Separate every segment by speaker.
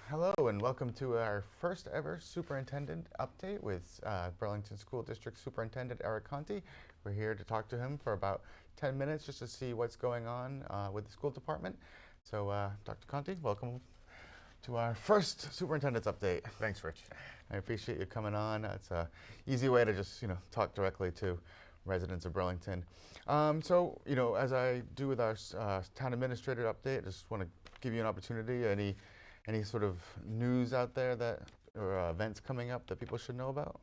Speaker 1: Hello and welcome to our first ever superintendent update with Burlington School District Superintendent Eric Conti. We're here to talk to him for about 10 minutes just to see what's going on with the school department. So Dr. Conti, welcome to our first superintendent's update.
Speaker 2: Thanks, Rich.
Speaker 1: I appreciate you coming on. It's an easy way to just talk directly to residents of Burlington. As I do with our town administrator update, I just want to give you an opportunity. Any sort of news out there or events coming up that people should know about?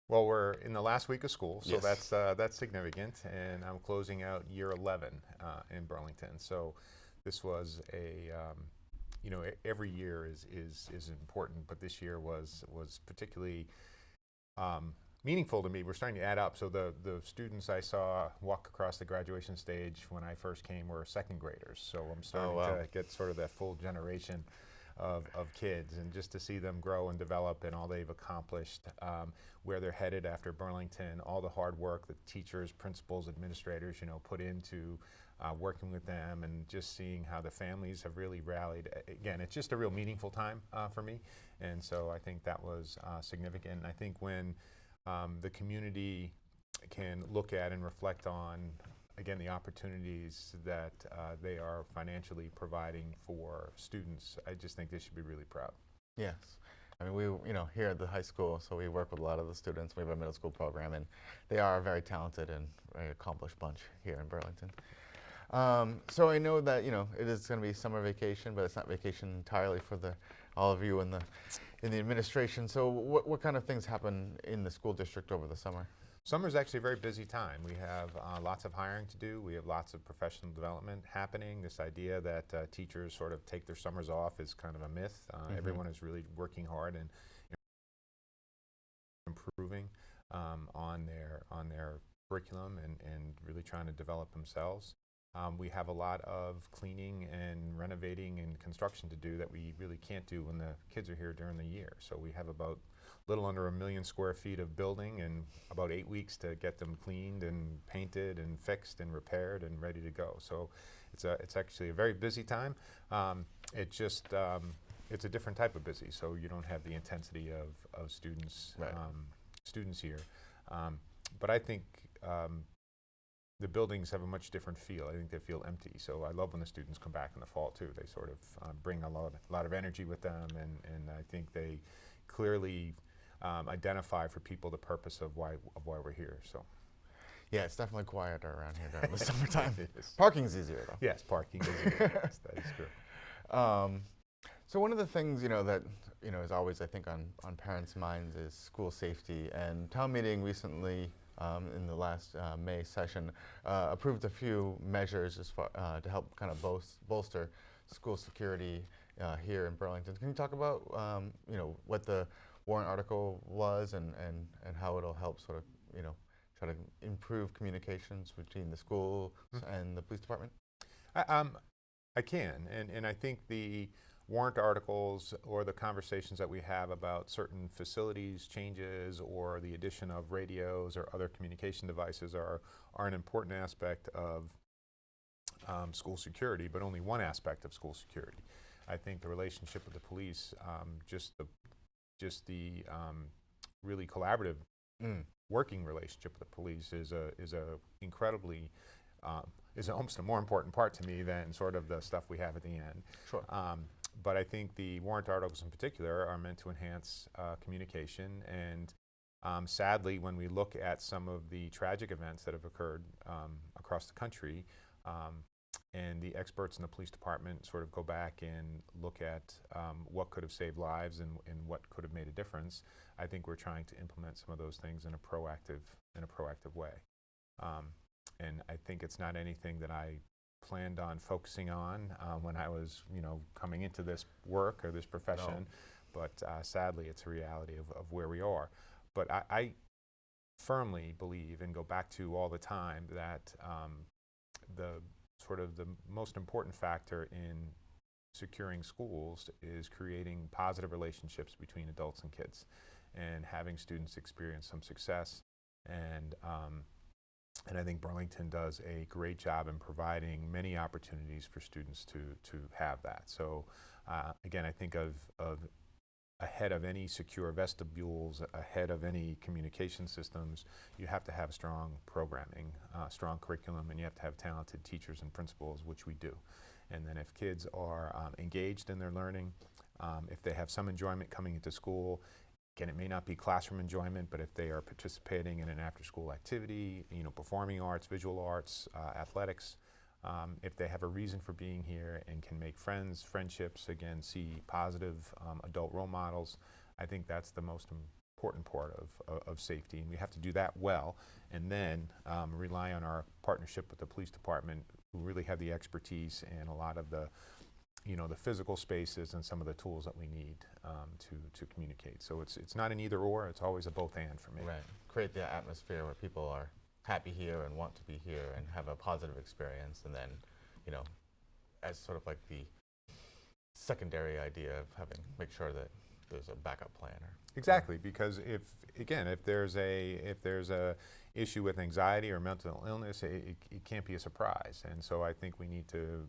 Speaker 2: Well, we're in the last week of school, so
Speaker 1: Yes.
Speaker 2: that's significant, and I'm closing out year 11 in Burlington. So this was every year is important, but this year was particularly meaningful to me. We're starting to add up. So the students I saw walk across the graduation stage when I first came were second graders. So I'm starting to get sort of that full generation of kids, and just to see them grow and develop and all they've accomplished, where they're headed after Burlington, all the hard work that teachers, principals, administrators, put into working with them, and just seeing how the families have really rallied. Again, it's just a real meaningful time for me, and so I think that was significant. And I think when the community can look at and reflect on, again, the opportunities that they are financially providing for students, I just think they should be really proud.
Speaker 1: Yes. I mean, we, here at the high school, so we work with a lot of the students. We have a middle school program, and they are a very talented and very accomplished bunch here in Burlington. So I know that, it is going to be summer vacation, but it's not vacation entirely for all of you in the administration. So what kind of things happen in the school district over the summer?
Speaker 2: Summer's actually a very busy time. We have lots of hiring to do. We have lots of professional development happening. This idea that teachers sort of take their summers off is kind of a myth. Everyone is really working hard and improving on their curriculum and really trying to develop themselves. We have a lot of cleaning and renovating and construction to do that we really can't do when the kids are here during the year. So we have about little under 1 million square feet of building and about 8 weeks to get them cleaned and painted and fixed and repaired and ready to go. So it's actually a very busy time. It's a different type of busy, so you don't have the intensity of students
Speaker 1: Right.
Speaker 2: Students here. But I think the buildings have a much different feel. I think they feel empty. So I love when the students come back in the fall too. They sort of bring a lot of energy with them, and I think they clearly identify for people the purpose of why we're here. So
Speaker 1: Yeah, it's definitely quieter around here during the summertime.
Speaker 2: it is.
Speaker 1: Parking's easier though.
Speaker 2: Yes, parking is yes, that is true.
Speaker 1: So one of the things that is always, I think, on parents' minds is school safety. And town meeting recently, in the last May session, approved a few measures to help kind of bolster school security here in Burlington. Can you talk about what the warrant article was and how it'll help sort of try to improve communications between the school and the police department?
Speaker 2: I can, and I think the warrant articles or the conversations that we have about certain facilities changes or the addition of radios or other communication devices are an important aspect of school security, but only one aspect of school security. I think the relationship with the police, just the really collaborative working relationship with the police is incredibly is almost a more important part to me than sort of the stuff we have at the end.
Speaker 1: Sure.
Speaker 2: But I think the warrant articles in particular are meant to enhance communication, and sadly, when we look at some of the tragic events that have occurred across the country, and the experts in the police department sort of go back and look at what could have saved lives and what could have made a difference, I think we're trying to implement some of those things in a proactive way. And I think it's not anything that I planned on focusing on when I was, coming into this work or this profession, but sadly, it's a reality of where we are. But I firmly believe and go back to all the time that the most important factor in securing schools is creating positive relationships between adults and kids, and having students experience some success. And I think Burlington does a great job in providing many opportunities for students to have that. So Again, I think of ahead of any secure vestibules, ahead of any communication systems, you have to have strong programming, strong curriculum, and you have to have talented teachers and principals, which we do. And then if kids are engaged in their learning, if they have some enjoyment coming into school, again, it may not be classroom enjoyment, but if they are participating in an after-school activity, performing arts, visual arts, athletics, if they have a reason for being here and can make friendships, again, see positive adult role models, I think that's the most important part of safety. And we have to do that well, and then rely on our partnership with the police department, who really have the expertise and a lot of the the physical spaces and some of the tools that we need to communicate. So it's not an either or, it's always a both and for me.
Speaker 1: Right. Create the atmosphere where people are happy here and want to be here and have a positive experience, and then, as sort of like the secondary idea of make sure that there's a backup plan.
Speaker 2: Exactly, because if there's a issue with anxiety or mental illness, it can't be a surprise, and so I think we need to,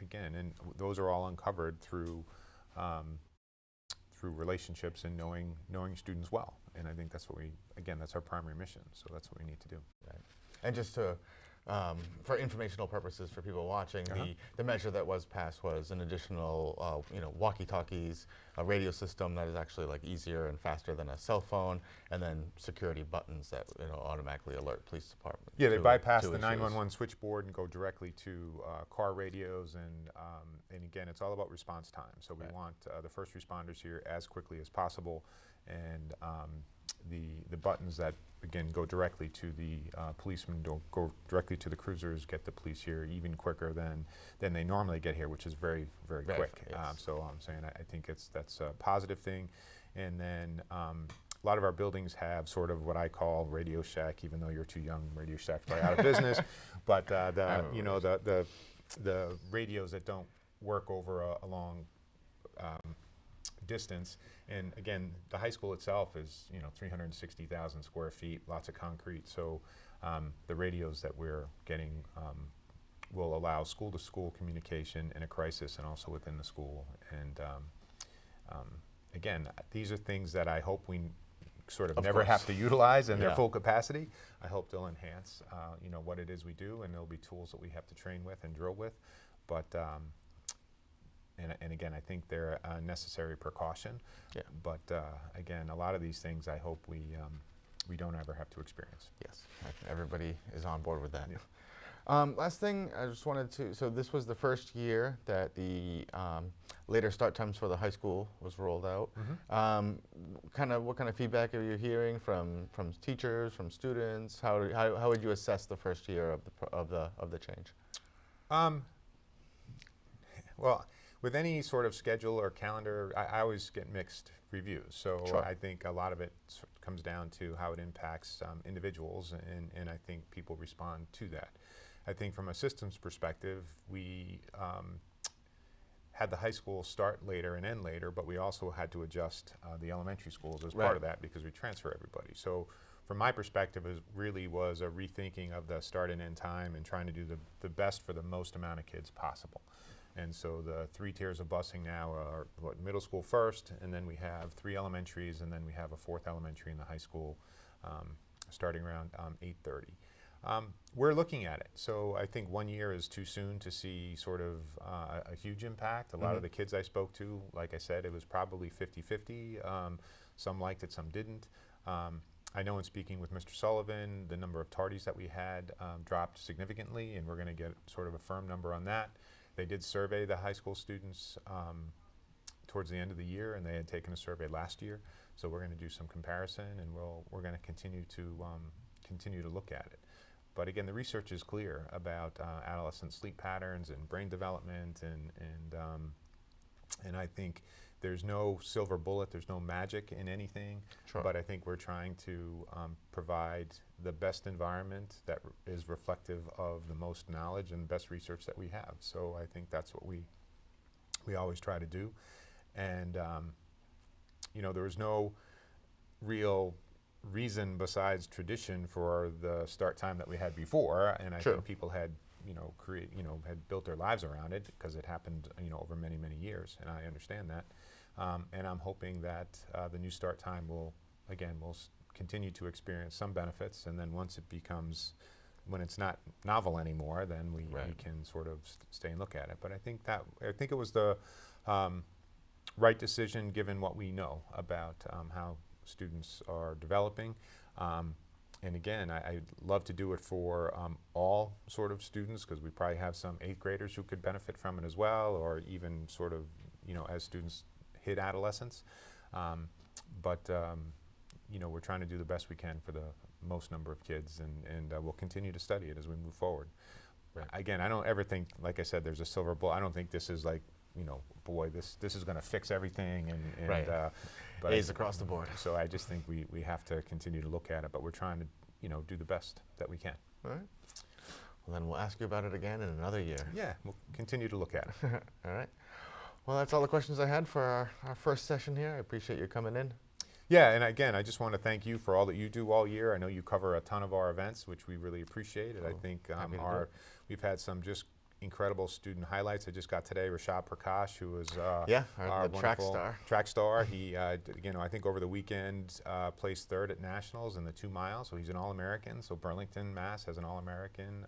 Speaker 2: again, and those are all uncovered through relationships and knowing students well, and I think that's that's our primary mission. So that's what we need to do.
Speaker 1: Right. And just to, for informational purposes for people watching, the measure that was passed was an additional, walkie-talkies, a radio system that is actually easier and faster than a cell phone, and then security buttons that automatically alert police department.
Speaker 2: Yeah, they bypass the 911 switchboard and go directly to car radios, and again, it's all about response time. So we want the first responders here as quickly as possible, and the buttons that again go directly to the policemen, don't go directly to the cruisers, get the police here even quicker than they normally get here, which is very, very quick.
Speaker 1: Yes.
Speaker 2: So I'm saying I think that's a positive thing. And then a lot of our buildings have sort of what I call Radio Shack, even though you're too young, Radio Shack's probably out of business. But the radios that don't work over a long distance. And again, the high school itself is 360,000 square feet, lots of concrete. So the radios that we're getting will allow school-to-school communication in a crisis and also within the school. And again, these are things that I hope we sort of never have to utilize in their full capacity. I hope they'll enhance what it is we do, and there'll be tools that we have to train with and drill with. But and again, I think they're a necessary precaution. Yeah. But again, a lot of these things, I hope we don't ever have to experience.
Speaker 1: Yes, everybody is on board with that. Yeah. Last thing, I just wanted to. So this was the first year that the later start times for the high school was rolled out. Mm-hmm. What kind of feedback are you hearing from teachers, from students? How would you assess the first year of the change?
Speaker 2: Well, with any sort of schedule or calendar, I always get mixed reviews. So I think a lot of it comes down to how it impacts individuals, and I think people respond to that. I think from a systems perspective, we had the high school start later and end later, but we also had to adjust the elementary schools as part of that because we transfer everybody. So from my perspective, it really was a rethinking of the start and end time and trying to do the best for the most amount of kids possible. And so the 3 tiers of busing now are middle school first, and then we have 3 elementaries, and then we have a 4th elementary in the high school starting around 8:30. We're looking at it. So I think 1 year is too soon to see sort of a huge impact. A lot of the kids I spoke to, like I said, it was probably 50-50. Some liked it, some didn't. I know in speaking with Mr. Sullivan, the number of tardies that we had dropped significantly, and we're going to get sort of a firm number on that. They did survey the high school students towards the end of the year, and they had taken a survey last year. So we're going to do some comparison, and we're going to continue to look at it. But again, the research is clear about adolescent sleep patterns and brain development, and I think there's no silver bullet, there's no magic in anything. Sure. But I think we're trying to provide the best environment that is reflective of the most knowledge and best research that we have. So I think that's what we always try to do. And there was no real reason besides tradition for the start time that we had before, and I think people had had built their lives around it because it happened, over many, many years, and I understand that. And I'm hoping that the New Start time will continue to experience some benefits, and then once it becomes, when it's not novel anymore, then we can sort of stay and look at it. But I think it was the right decision given what we know about how students are developing. And again, I'd love to do it for all sort of students, because we probably have some 8th graders who could benefit from it as well, or even sort of, as students hit adolescence. But we're trying to do the best we can for the most number of kids, and we'll continue to study it as we move forward.
Speaker 1: Right.
Speaker 2: Again, I don't ever think, like I said, there's a silver bullet. I don't think this is like, boy, this is going to fix everything, and
Speaker 1: Right.
Speaker 2: But
Speaker 1: A's across the board.
Speaker 2: So I just think we have to continue to look at it, but we're trying to do the best that we can.
Speaker 1: All right. Well, then we'll ask you about it again in another year.
Speaker 2: Yeah, we'll continue to look at it.
Speaker 1: All right. Well, that's all the questions I had for our first session here. I appreciate you coming in.
Speaker 2: Yeah, and again, I just want to thank you for all that you do all year. I know you cover a ton of our events, which we really appreciate. And I think
Speaker 1: happy to do it.
Speaker 2: we've had some just incredible student highlights. I just got today Rashad Prakash, who was
Speaker 1: our the track
Speaker 2: wonderful
Speaker 1: star.
Speaker 2: Track star. He, I think over the weekend placed 3rd at nationals in the 2 miles. So he's an All-American. So Burlington, Mass. has an All-American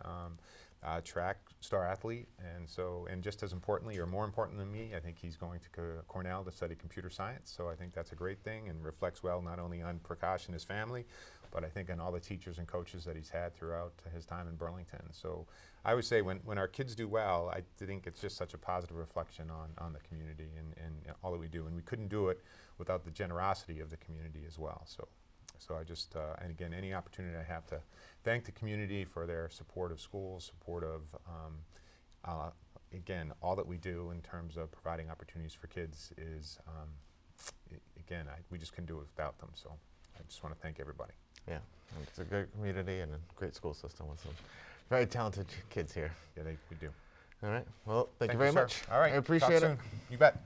Speaker 2: track star athlete, and just as importantly, or more important than me, I think he's going to Cornell to study computer science. So I think that's a great thing, and reflects well not only on Prakash and his family, but I think on all the teachers and coaches that he's had throughout his time in Burlington. So I would say when our kids do well, I think it's just such a positive reflection on the community and all that we do. And we couldn't do it without the generosity of the community as well. So I just, and again, any opportunity I have to thank the community for their support of schools, support of, again, all that we do in terms of providing opportunities for kids is, again, we just couldn't do it without them. So I just want to thank everybody.
Speaker 1: Yeah, and it's a good community and a great school system with some very talented kids here.
Speaker 2: Yeah, we do.
Speaker 1: All right. Well, thank you
Speaker 2: sir.
Speaker 1: very much.
Speaker 2: All right.
Speaker 1: I appreciate
Speaker 2: Talk
Speaker 1: it.
Speaker 2: soon. You bet.